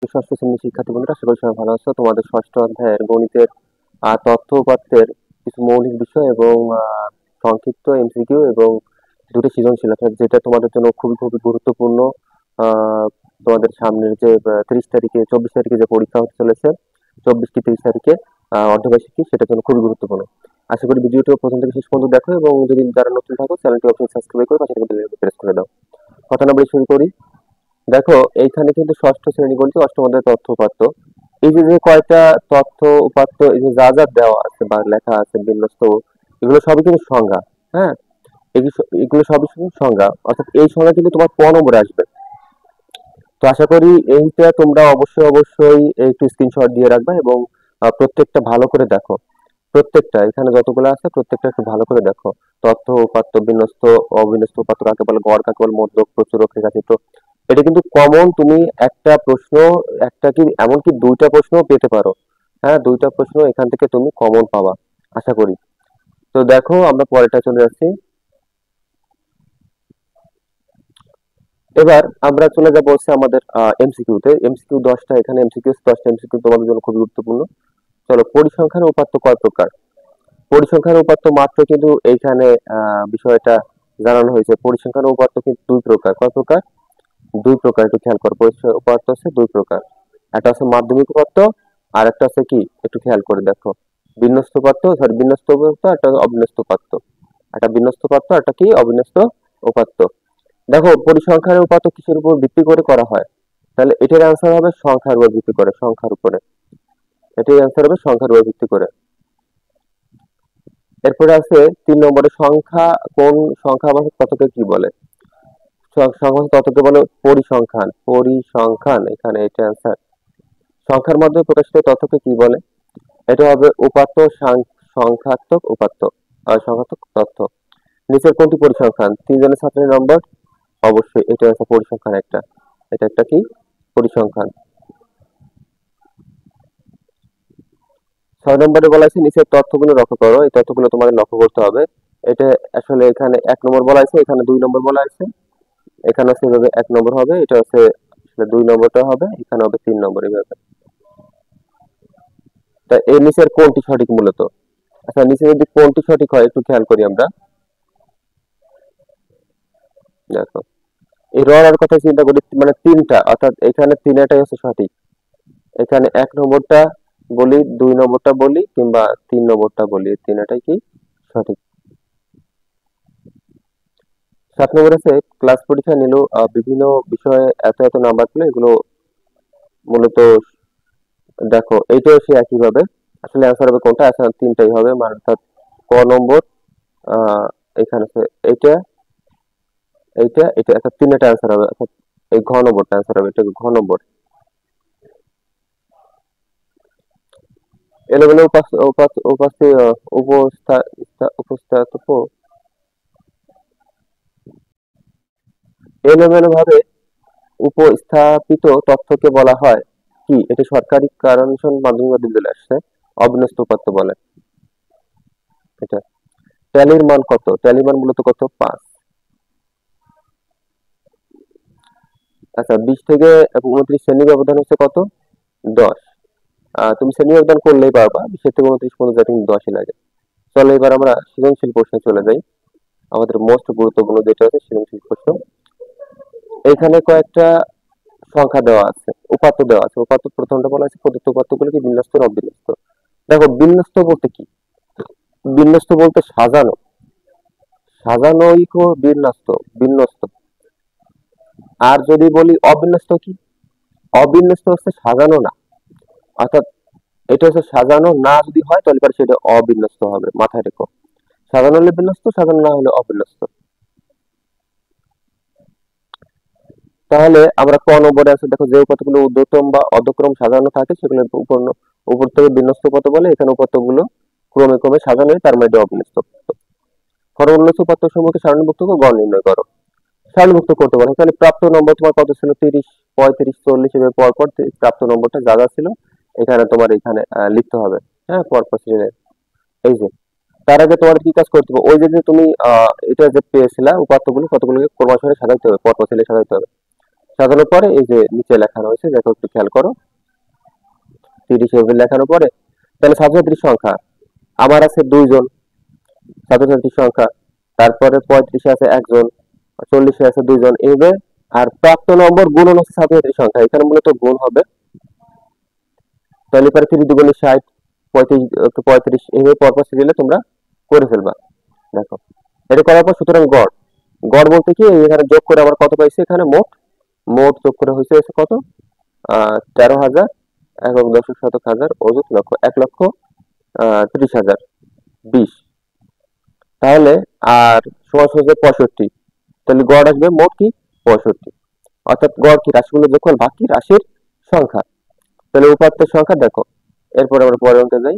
ষষ্ঠ শ্রেণীর শিক্ষার্থী বন্ধুরা, আশা করি সবাই ভালো আছো। তোমাদের ষষ্ঠ অধ্যায়ের গণিতের তথ্য উপাত্তের কিছু মৌলিক বিষয় এবং সংক্ষিপ্ত এমসিকিউ এবং দুটি সৃজনশীল আছে, যেটা তোমাদের জন্য খুবই খুবই গুরুত্বপূর্ণ। তোমাদের সামনের যে 30 তারিখে 24 তারিখে যে পরীক্ষা হতে চলেছে, 24 কি 30 তারিখে অর্ধবার্ষিকী, সেটার জন্য খুবই গুরুত্বপূর্ণ। আশা করি ভিডিওটা প্রথম থেকে শেষ পর্যন্ত দেখো, এবং যদি যারা নতুন থাকো চ্যানেলটি অবশ্যই সাবস্ক্রাইব করে পাশে প্রেস করে দাও। কথা না বলে শুরু করি। দেখো, এইখানে কিন্তু ষষ্ঠ শ্রেণী গণিত অষ্টম অধ্যায় তথ্য উপাত্ত। এই যে যে কয়টা তথ্য উপাত্ত, এই যে যা যা দেওয়া আছে বা লেখা আছে বিন্যস্ত, এগুলো সবই কিন্তু সংজ্ঞা। হ্যাঁ, এগুলো সবই কিন্তু সংজ্ঞা, অর্থাৎ এই সংজ্ঞা কিন্তু তোমার ক নম্বরে আসবে। তো আশা করি এইটা তোমরা অবশ্যই অবশ্যই একটু স্ক্রিনশট দিয়ে রাখবে এবং প্রত্যেকটা ভালো করে দেখো। প্রত্যেকটা এখানে যতগুলো আছে প্রত্যেকটা একটু ভালো করে দেখো। তথ্য উপাত্ত, বিন্যস্ত, অবিন্যস্ত উপাত্ত কাকে বলে, গড় কাকে বলে, মধ্যক, প্রচুরক, রেখাচিত্র, এটা কিন্তু কমন। তুমি একটা প্রশ্ন, একটা কি এমনকি দুইটা প্রশ্ন পেতে পারো। হ্যাঁ, দুইটা প্রশ্ন এখান থেকে তুমি কমন পাবা আশা করি। তো দেখো, আমরা পরেরটা চলে যাচ্ছি। এবার আমরা চলে যাবো হচ্ছে আমাদের এমসিকিউ তে। এমসিকিউ 10টা, এখানে এমসিকিউ 10টা এমসিকিউ তোমাদের জন্য খুবই গুরুত্বপূর্ণ। চলো, পরিসংখ্যান উপাত্ত কয় প্রকার? পরিসংখ্যান উপাত্ত মাত্র কিন্তু এইখানে বিষয়টা জানানো হয়েছে। পরিসংখ্যান উপাত্ত কিন্তু দুই প্রকার। কয় প্রকার? দুই প্রকার, একটু খেয়াল করো। উপাত্ত আছে দুই প্রকার, একটা আছে মাধ্যমিক উপাত্ত, আর একটা আছে কি, একটু খেয়াল করে দেখো, বিন্যস্ত উপাত্ত, সরি বিন্যস্ত উপাত্ত, একটা অবিন্যস্ত উপাত্ত। একটা বিন্যস্ত উপাত্ত, একটা কি অবিন্যস্ত উপাত্ত। দেখো, পরিসংখ্যানের উপাত্ত কিসের উপর ভিত্তি করে করা হয়? তাহলে এটার অ্যান্সার হবে সংখ্যার উপর ভিত্তি করে, সংখ্যার উপরে। এটার অ্যান্সার হবে সংখ্যার উপর ভিত্তি করে। এরপরে আছে 3 নম্বরে সংখ্যা, কোন সংখ্যা আমাদের ততকে কি বলে? সংখ্যা ততকে বলে পরিসংখ্যান। পরিসংখ্যান, এখানে এটা অ্যান্সার। সংখ্যার মাধ্যমে প্রকাশিত তথ্যকে কি বলে? এটা হবে উপাত্ত, সংখ্যাত্মক উপাত্ত, সংখ্যাত্মক তথ্য। নিচের কোনটি পরিসংখ্যান? 3 জনের ছাত্রের নম্বর, অবশ্যই এটা আছে পরিসংখ্যান একটা। এটা একটা কি, পরিসংখ্যান। 6 নম্বরে বলা আছে নিচের তথ্যগুলো লক্ষ্য করো। এই তথ্যগুলো তোমাদের লক্ষ্য করতে হবে। এটা আসলে এখানে 1 নম্বর বলা আছে, এখানে 2 নম্বর বলা আছে। এখানে আছে এভাবে 1 নম্বর হবে, এটা হচ্ছে আসলে 2 নম্বরটা হবে, এখানে হবে 3 নম্বর, এইভাবে। তা এই নিচের কোনটি সঠিক মূলত? আচ্ছা, নিচে যদি কোনটি সঠিক হয় একটু খেয়াল করি আমরা। দেখো, এই র কথা চিন্তা করি, মানে তিনটা, অর্থাৎ এখানে তিনটাই হচ্ছে সঠিক। এখানে 1 নম্বরটা বলি, 2 নম্বরটা বলি, কিংবা 3 নম্বরটা বলি, তিনটাই কি সঠিক। 7 নম্বর আছে ক্লাস পরীক্ষা নিল বিভিন্ন বিষয়ে এত এত নাম্বার পেলে, এগুলো মূলত দেখো এইটাও সে একই ভাবে। আসলে অ্যান্সার হবে কোনটা? অ্যান্সার তিনটাই হবে, মানে অর্থাৎ ক নম্বর, আহ এখানে আছে এইটা, এইটা, এটা, অর্থাৎ তিনটা অ্যান্সার হবে, অর্থাৎ এই ঘ নম্বরটা অ্যান্সার হবে, এটা ঘ নম্বর। এলোমেলো উপস্থাপক, এলোমেলো ভাবে উপস্থাপিত তথ্যকে বলা হয় কি? এটি সরকারি কারণশন মাধ্যমিক বিদ্যালয়ে আসছে, অবিন্যস্ত উপাত্ত বলে এটা। ট্যালির মান কত? ট্যালির মান মূলত কত? 5। আচ্ছা, 20 থেকে 29 শ্রেণী ব্যবধান হচ্ছে কত? 10। তুমি শ্রেণী ব্যবধান করলেই পারবা, 20 থেকে 29 পর্যন্ত যাতে 10ই লাগে। চলো, এবার আমরা সৃজনশীল প্রশ্নে চলে যাই। আমাদের মোস্ট গুরুত্বপূর্ণ যেটা আছে সৃজনশীল প্রশ্ন। এখানে কয়েকটা সংখ্যা দেওয়া আছে, উপাত্ত দেওয়া আছে। উপাত্ত প্রথমটা বলা আছে প্রদত্ত উপাত্তগুলো কি বিন্যস্ত না অবিন্যস্ত। দেখো, বিন্যস্ত বলতে কি? বিন্যস্ত বলতে সাজানো, সাজানোই কো বিন্যস্ত, বিন্যস্ত। আর যদি বলি অবিন্যস্ত কি? অবিন্যস্ত হচ্ছে সাজানো না, অর্থাৎ এটা হচ্ছে সাজানো না যদি হয় তাহলে পরে সেটা অবিন্যস্ত হবে, মাথায় রেখো। সাজানো হলে বিন্যস্ত, সাজানো না হলে অবিন্যস্ত। তাহলে আমরা ক নম্বরে আছে, দেখো যে উপাত্তগুলো ঊর্ধ্বক্রম বা অধক্রম সাজানো থাকে সেগুলো উপর থেকে বিন্যস্ত উপাত্ত বলে। এখানে উপাত্তগুলো ক্রমে ক্রমে সাজানো হয়, তার মানে এটা অবিন্যস্ত উপাত্ত। উল্লেখ উপাত্ত সমূহকে সারণীভুক্ত করে গড় নির্ণয় করো। সারণীভুক্ত করতে পারো। তাহলে প্রাপ্ত নম্বর তোমার কত ছিল? 30, 35, 40 এভাবে পর পর প্রাপ্ত নম্বরটা যা যা ছিল এখানে তোমার এখানে লিখতে হবে। হ্যাঁ, পরপর সিরিয়ালে। এই যে, তার আগে তোমার কি কাজ করতে হবে? ওই যে যে তুমি এটা যে পেয়েছিলা উপাত্তগুলো, কতগুলোকে ক্রমানুসারে সাজাইতে হবে, পরপর সিরিয়ালে সাজাইতে হবে। সাজানোর পরে এই যে নিচে লেখা রয়েছে, দেখো একটু খেয়াল করো, 30 এভাবে লেখানোর পরে তাহলে ছাত্রছাত্রীর সংখ্যা আমার আছে 2 জন ছাত্রছাত্রীর সংখ্যা, তারপরে 35-এ আছে 1 জন, 40-এ আছে 2 জন, এইভাবে। আর প্রাপ্ত নম্বর গুণন হচ্ছে ছাত্রছাত্রীর সংখ্যা, এখানে মূলত গুণ হবে। তাহলে পরে 3 দুগুণে 60, 35 35 এইভাবে পরপর সিরিয়ালে তোমরা করে ফেলবা। দেখো এটা করার পর সুতরাং গড়, গড় বলতে কি এখানে যোগ করে আমার কত পাইছে, এখানে মোট মোট যোগ করে হয়েছে কত, 13,000 এবং দশক শতক হাজার অযুত লক্ষ, 1,30,000 20। তাহলে আর সমান হচ্ছে 65, তাহলে গড় আসবে মোট কি 65, অর্থাৎ গড় কি রাশিগুলো যোগ করলে বাকি রাশির সংখ্যা। তাহলে উপাত্তের সংখ্যা দেখো, এরপরে আমরা পরের অঙ্কে যাই।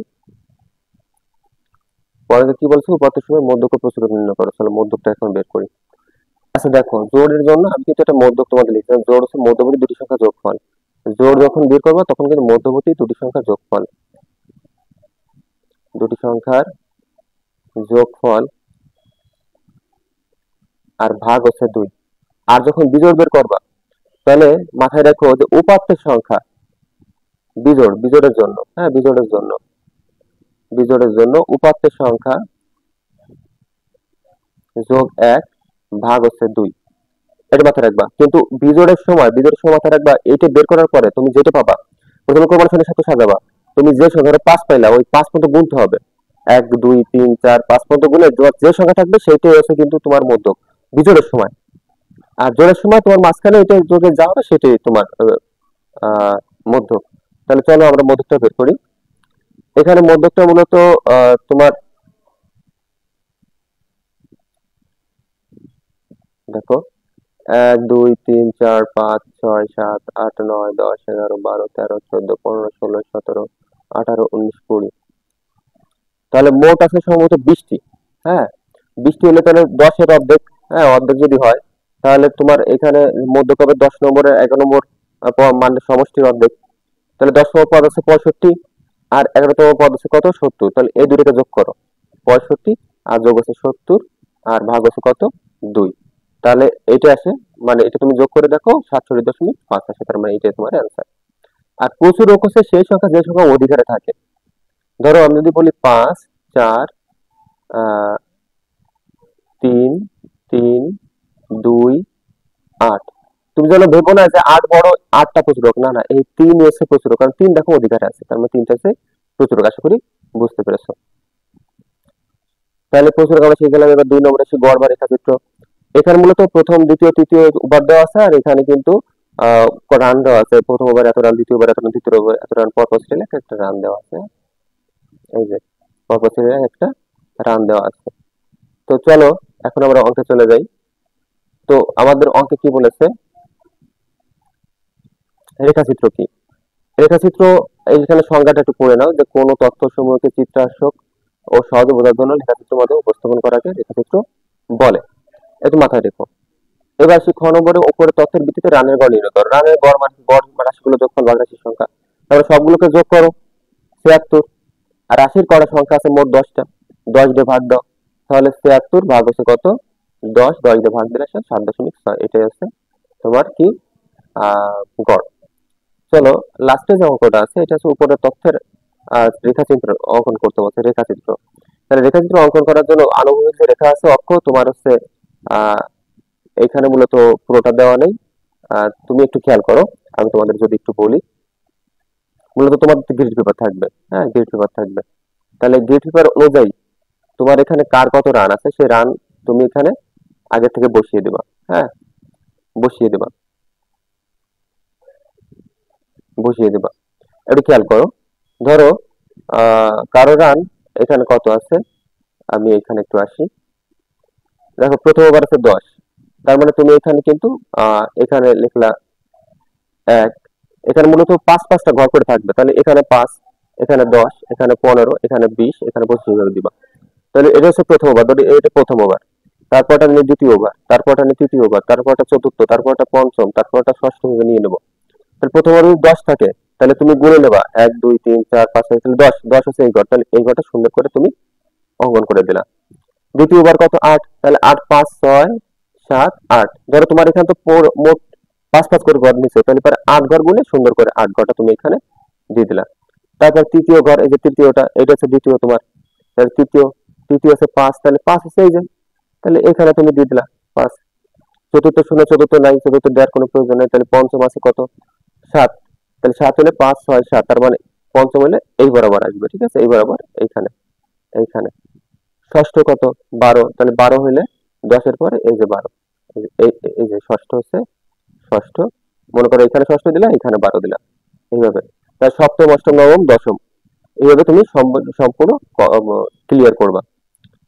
পরে কি বলছে, উপাত্তের সময় মধ্যক ও প্রচুরক নির্ণয় করো। তাহলে মধ্যকটা এখন বের করি। আচ্ছা দেখো, জোড়ের জন্য আমি কিন্তু একটা মধ্যক তোমাদের লিখলাম, জোড় হচ্ছে মধ্যবর্তী দুটি সংখ্যা যোগফল। জোড় যখন বের করবো তখন কিন্তু মধ্যবর্তী দুটি সংখ্যা যোগফল, দুটি সংখ্যার যোগফল আর ভাগ হচ্ছে 2। আর যখন বিজোড় বের করবা তাহলে মাথায় রাখো যে উপাত্তের সংখ্যা বিজোড়, বিজোড়ের জন্য, হ্যাঁ বিজোড়ের জন্য, বিজোড়ের জন্য উপাত্তের সংখ্যা যোগ 1 ভাগ হচ্ছে 2, এটা মাথায় রাখবা। কিন্তু বিজোড়ের সময় মাথায় রাখবা, এইটা বের করার পরে তুমি যেটা পাবা প্রথমে ক্রমানুসারে সংখ্যার সাথে সাজাবা। তুমি যে সংখ্যাটা 5 পাইলা ওই 5 পর্যন্ত গুনতে হবে, 1 2 3 4 5 পর্যন্ত গুনে যে সংখ্যা থাকবে সেইটাই হচ্ছে কিন্তু তোমার মধ্যক বিজোড়ের সময়। আর জোড়ের সময় তোমার মাঝখানে এটা যোগে যা হবে সেটাই তোমার মধ্যক। তাহলে চলো আমরা মধ্যকটা বের করি। এখানে মধ্যকটা মূলত তোমার দেখো 1 2 3 4 5 6 7 8 9 10 11 12 13 14 15 16 17 18 19 20। তাহলে মোট আছে সম্ভবত 20টি। হ্যাঁ 20টি হলে তাহলে 10-এর অর্ধেক, হ্যাঁ অর্ধেক যদি হয় তাহলে তোমার এখানে মধ্যক হবে 10 নম্বরের 11 নম্বর মানে সমষ্টির অর্ধেক। তাহলে 10তম পদ আছে 65 আর 11তম পদ আছে কত 70। তাহলে এই দুটোকে যোগ করো, 65 আর যোগ আছে 70 আর ভাগ আছে কত 2। তাহলে এটা আসে, মানে এটা তুমি যোগ করে দেখো 67.5 আসে, তার মানে এটাই তোমার অ্যান্সার। আর প্রচুরক হচ্ছে সেই সংখ্যা যে সংখ্যা অধিকারে থাকে। ধরো আমি যদি বলি 5 4 3 3 2 8, তুমি যেন ভেবো না যে 8 বড় 8টা প্রচুরক, না না এই 3 হচ্ছে প্রচুরক, কারণ 3 দেখো অধিকারে আছে, তার মানে 3টা হচ্ছে প্রচুরক। আশা করি বুঝতে পেরেছো। তাহলে প্রচুরক আমরা শিখে গেলাম। এবার 2 নম্বরে আসি গড় বা রেখাচিত্র। এখানে মূলত প্রথম দ্বিতীয় তৃতীয় উপাদ দেওয়া আছে, আর এখানে কিন্তু রান দেওয়া আছে, প্রথম ওভার এত রান, দ্বিতীয় ওভার এত রান, তৃতীয় ওভার এত রান, পরপর সিরিয়ালে একটা রান দেওয়া আছে। এই যে পরপর সিরিয়ালে একটা রান দেওয়া আছে। তো চলো এখন আমরা অঙ্কে চলে যাই। তো আমাদের অঙ্কে কি বলেছে, রেখাচিত্র কি, রেখাচিত্র এইখানে সংজ্ঞাটা একটু পড়ে নাও, যে কোন তথ্য সমূহকে চিত্রাঙ্কন ও সহজে বোঝার জন্য রেখাচিত্রের মাধ্যমে উপস্থাপন করাকে রেখাচিত্র বলে, একটু মাথায় রেখো। এবার আসি খ নম্বরে, উপরে তথ্যের ভিত্তিতে রানের গড় নির্ণয় করো। রানের গড় মানে গড় রাশিগুলো যোগফল ভাগ রাশির সংখ্যা, তাহলে সবগুলোকে যোগ করো 76। আর রাশির কড়া সংখ্যা আছে মোট 10টা, 10 দিয়ে ভাগ দাও, তাহলে 76 ভাগ হচ্ছে কত 10, 10 দিয়ে ভাগ দিলে 7.6। এটাই হচ্ছে তোমার কি গড়। চলো লাস্টে যে অঙ্কটা আছে এটা হচ্ছে উপরের তথ্যের রেখাচিত্র অঙ্কন করতে বলছে, রেখাচিত্র। তাহলে রেখাচিত্র অঙ্কন করার জন্য আনুভূমিক যে রেখা আছে অক্ষ তোমার হচ্ছে আহ এখানে মূলত পুরোটা দেওয়া নেই। তুমি একটু খেয়াল করো, আমি তোমাদের যদি একটু বলি, মূলত তোমাদের গ্রিড পেপার থাকবে, হ্যাঁ গ্রিড পেপার থাকবে। তাহলে গ্রিড পেপার অনুযায়ী তোমার এখানে কার কত রান আছে সেই রান তুমি এখানে আগে থেকে বসিয়ে দিবা, হ্যাঁ বসিয়ে দিবা, বসিয়ে দিবা। একটু খেয়াল করো, ধরো কারো রান এখানে কত আছে, আমি এখানে একটু আসি। দেখো প্রথম ওভার আছে 10, তার মানে তুমি এখানে কিন্তু এখানে লিখলা 1, এখানে মূলত 5-5টা ঘর করে থাকবে, তাহলে এখানে 5, এখানে 10, এখানে 15, এখানে 20, এখানে 25 ভাবে দিবা। তাহলে এটা হচ্ছে প্রথম ওভার, ধরো এটা প্রথম ওভার, তারপরটা নিয়ে দ্বিতীয় ওভার, তারপরটা নিয়ে তৃতীয় ওভার, তারপরটা চতুর্থ, তারপরটা পঞ্চম, তারপরটা ষষ্ঠ ভাবে নিয়ে নেবো। তাহলে প্রথম ওভার যদি 10 থাকে তাহলে তুমি গুনে নেবা 1 2 3 4 5 6, তাহলে 10 হচ্ছে এই ঘর, তাহলে এই ঘরটা সুন্দর করে তুমি অঙ্কন করে দিলা। দ্বিতীয়বার কত 8, তাহলে 8 5 6 7 8, ধরো তোমার এখানে তো মোট পাঁচ পাঁচ করে ঘর নিচে, তাহলে পরে 8 ঘর গুনে সুন্দর করে 8 ঘরটা তুমি এখানে দিয়ে দিলা। তারপর তৃতীয় ঘর, এই যে তৃতীয়টা, এটা হচ্ছে দ্বিতীয় তোমার, তাহলে তৃতীয়, তৃতীয় হচ্ছে 5, তাহলে 5 হচ্ছে এই যে, তাহলে এখানে তুমি দিয়ে দিলা 5। চতুর্থ শূন্য, চতুর্থ নাই, চতুর্থ দেওয়ার কোনো প্রয়োজন নেই, তাহলে পঞ্চম আছে কত, 7, তাহলে 7 হলে 5 6 7, তার মানে পঞ্চম হলে এই বরাবর আসবে, ঠিক আছে, এই বরাবর এইখানে, এইখানে। ষষ্ঠ কত, 12, তাহলে 12 হইলে 10-এর পরে এই যে 12, এই যে ষষ্ঠ হচ্ছে, ষষ্ঠ, মনে করো এখানে ষষ্ঠ দিলা, এখানে 12 দিলা, এইভাবে। তার সপ্তম অষ্টম নবম দশম, এইভাবে তুমি সম্পূর্ণ ক্লিয়ার করবা।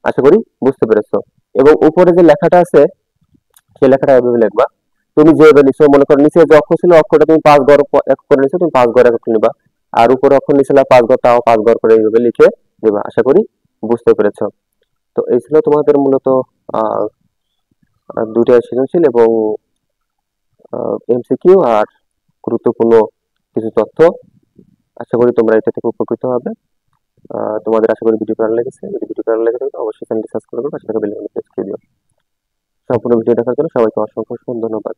আশা করি বুঝতে পেরেছো। এবং উপরে যে লেখাটা আছে সেই লেখাটা এভাবে লিখবা। তুমি যেভাবে নিছো, মনে করো নিচে যে অক্ষর ছিল অক্ষরটা তুমি 5 ঘর এক করে নিছো, তুমি 5 ঘর এক অক্ষর নিবা। আর উপরে অক্ষর নিছিল 5 ঘর, তাও 5 ঘর করে এইভাবে লিখে দিবা। আশা করি বুঝতে পেরেছো। তো এই ছিল তোমাদের মূলত আহ দুইটা সৃজনশীল এবং এমসিকিউ আর গুরুত্বপূর্ণ কিছু তথ্য। আশা করি তোমরা এটা থেকে উপকৃত হবে। তোমাদের আশা করি ভিডিও ভালো লেগেছে। যদি ভিডিও ভালো লেগে থাকে অবশ্যই চ্যানেলটি সাবস্ক্রাইব করবে, পাশে থাকা বেল আইকনটি প্রেস করে দিও। সম্পূর্ণ ভিডিও দেখার জন্য সবাইকে অসংখ্য ধন্যবাদ।